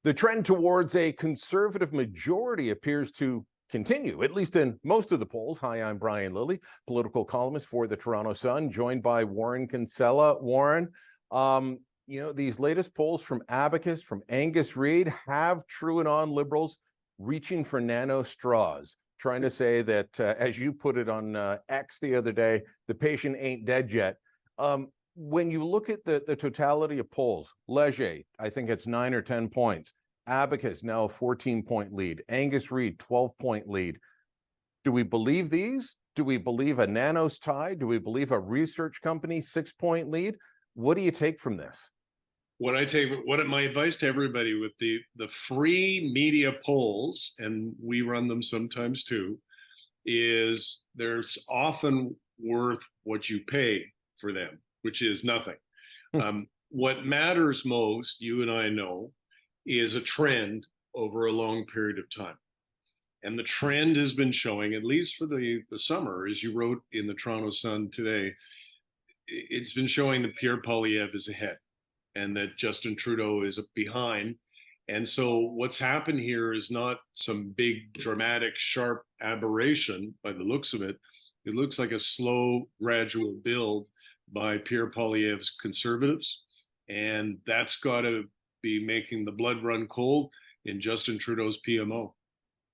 The trend towards a conservative majority appears to continue, at least in most of the polls. Hi, I'm Brian Lilley, political columnist for the Toronto Sun, joined by Warren Kinsella. Warren, these latest polls from Abacus, from Angus Reid, have true and on Liberals reaching for nano straws, trying to say that, as you put it on X the other day, the patient ain't dead yet. When you look at the totality of polls, Leger, I think it's 9 or 10 points. Abacus, now a 14-point lead. Angus Reid, 12-point lead. Do we believe these? Do we believe a Nano's tie? Do we believe a research company 6-point lead? What do you take from this? What my advice to everybody with the free media polls, and we run them sometimes too, is there's often worth what you pay for them, which is nothing. What matters most, you and I know, is a trend over a long period of time. And the trend has been showing, at least for the summer, as you wrote in the Toronto Sun today, it's been showing that Pierre Poilievre is ahead and that Justin Trudeau is behind. And so what's happened here is not some big, dramatic, sharp aberration by the looks of it. It looks like a slow, gradual build by Pierre Poilievre's Conservatives. And that's got to be making the blood run cold in Justin Trudeau's PMO.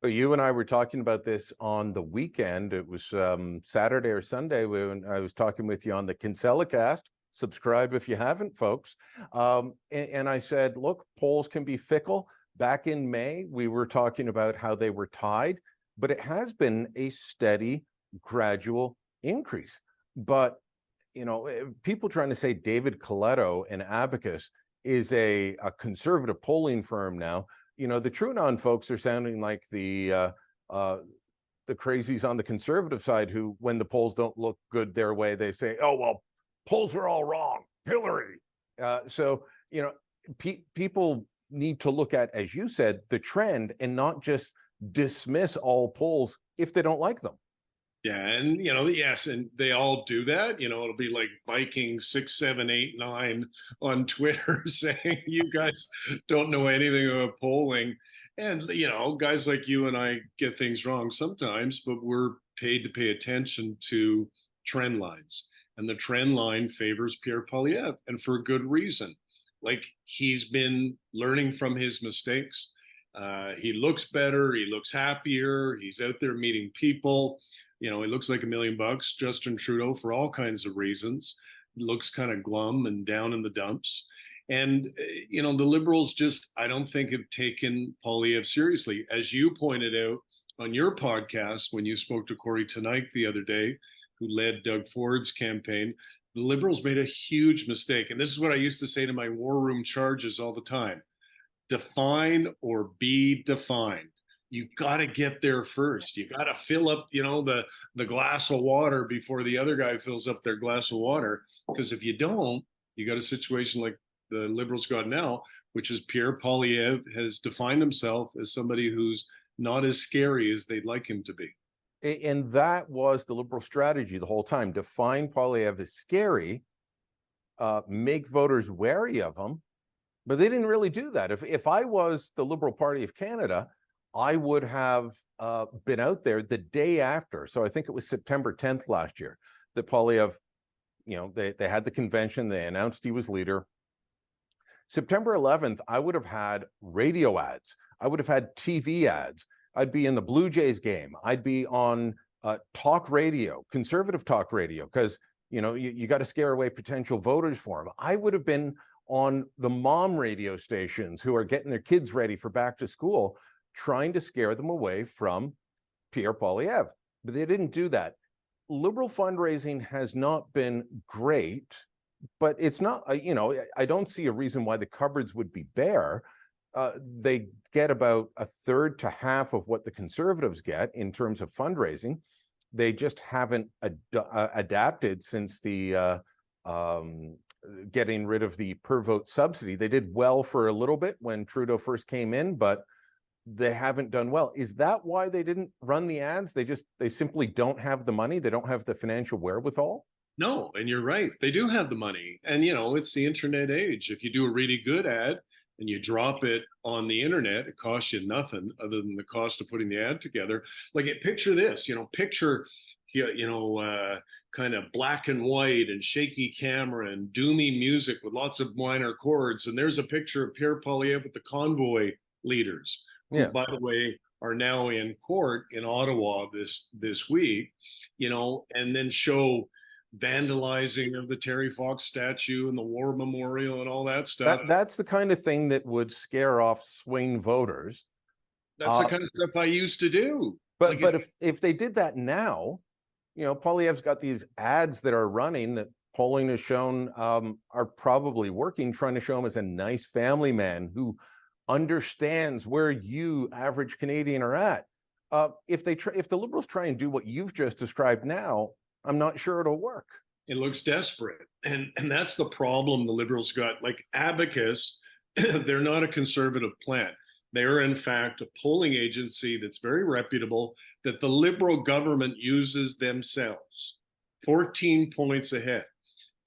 You and I were talking about this on the weekend. It was Saturday or Sunday when I was talking with you on the Kinsella cast. Subscribe if you haven't, folks. And I said, look, polls can be fickle. Back in May, we were talking about how they were tied, but it has been a steady, gradual increase. But, people trying to say David Coletto and Abacus is a conservative polling firm now. The TrueNon folks are sounding like the crazies on the conservative side who, when the polls don't look good their way, they say, oh, well, polls are all wrong, Hillary. People need to look at, as you said, the trend and not just dismiss all polls if they don't like them. Yeah, and yes, and they all do that. It'll be like Viking 67889 on Twitter saying you guys don't know anything about polling. And guys like you and I get things wrong sometimes, but we're paid to pay attention to trend lines. And the trend line favors Pierre Poilievre, and for a good reason. Like, he's been learning from his mistakes. He looks better. He looks happier. He's out there meeting people. He looks like $1 million. Justin Trudeau, for all kinds of reasons, looks kind of glum and down in the dumps. And, the Liberals just, I don't think, have taken Poilievre seriously. As you pointed out on your podcast, when you spoke to Corey Tonight the other day, who led Doug Ford's campaign, the Liberals made a huge mistake. And this is what I used to say to my war room charges all the time. Define or be defined. You got to get there first. You got to fill up, the glass of water before the other guy fills up their glass of water. Because if you don't, you got a situation like the Liberals got now, which is Pierre Poilievre has defined himself as somebody who's not as scary as they'd like him to be. And that was the Liberal strategy the whole time. Define Poilievre as scary, make voters wary of him. But they didn't really do that. If I was the Liberal Party of Canada, I would have been out there the day after. So I think it was September 10th last year that Poilievre, they had the convention. They announced he was leader. September 11th, I would have had radio ads. I would have had TV ads. I'd be in the Blue Jays game. I'd be on talk radio, conservative talk radio, because, you got to scare away potential voters for him. I would have been on the mom radio stations who are getting their kids ready for back to school, trying to scare them away from Pierre Poilievre. But they didn't do that. Liberal fundraising has not been great, but it's not, I don't see a reason why the cupboards would be bare. They get about a third to half of what the Conservatives get in terms of fundraising. They just haven't adapted since the getting rid of the per vote subsidy. They did well for a little bit when Trudeau first came in, but they haven't done well. Is that why they didn't run the ads? They simply don't have the money. They don't have the financial wherewithal. No, and you're right. They do have the money. And, it's the internet age. If you do a really good ad, and you drop it on the internet, it costs you nothing other than the cost of putting the ad together. Like, picture this, picture, kind of black and white and shaky camera and doomy music with lots of minor chords. And there's a picture of Pierre Poilievre with the convoy leaders, who, by the way, are now in court in Ottawa this week, and then show vandalizing of the Terry Fox statue and the war memorial and all that stuff. That's the kind of thing that would scare off swing voters. That's the kind of stuff I used to do. But if they did that now, Poilievre's got these ads that are running that polling has shown are probably working, trying to show him as a nice family man who understands where you, average Canadian, are at. If the Liberals try and do what you've just described now, I'm not sure it'll work. It looks desperate. And that's the problem the Liberals got. Like Abacus, they're not a conservative plant. They're, in fact, a polling agency that's very reputable, that the Liberal government uses themselves. 14 points ahead.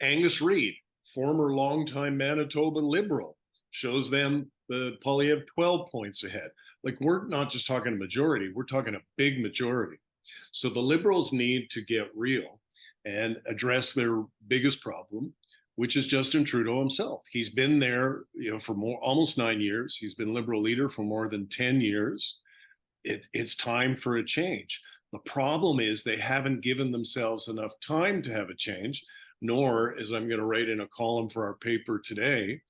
Angus Reid, former longtime Manitoba Liberal, shows them the Poilievre 12 points ahead. Like, we're not just talking a majority, we're talking a big majority. So the Liberals need to get real and address their biggest problem, which is Justin Trudeau himself. He's been there, for almost 9 years. He's been Liberal leader for more than 10 years. It's time for a change. The problem is they haven't given themselves enough time to have a change, nor, as I'm going to write in a column for our paper today,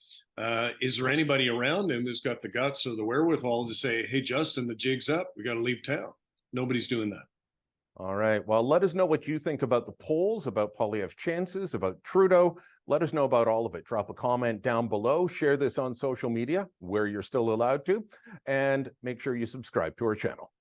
is there anybody around him who's got the guts or the wherewithal to say, hey, Justin, the jig's up, we got to leave town. Nobody's doing that. All right. Well, let us know what you think about the polls, about Poilievre's chances, about Trudeau. Let us know about all of it. Drop a comment down below. Share this on social media where you're still allowed to. And make sure you subscribe to our channel.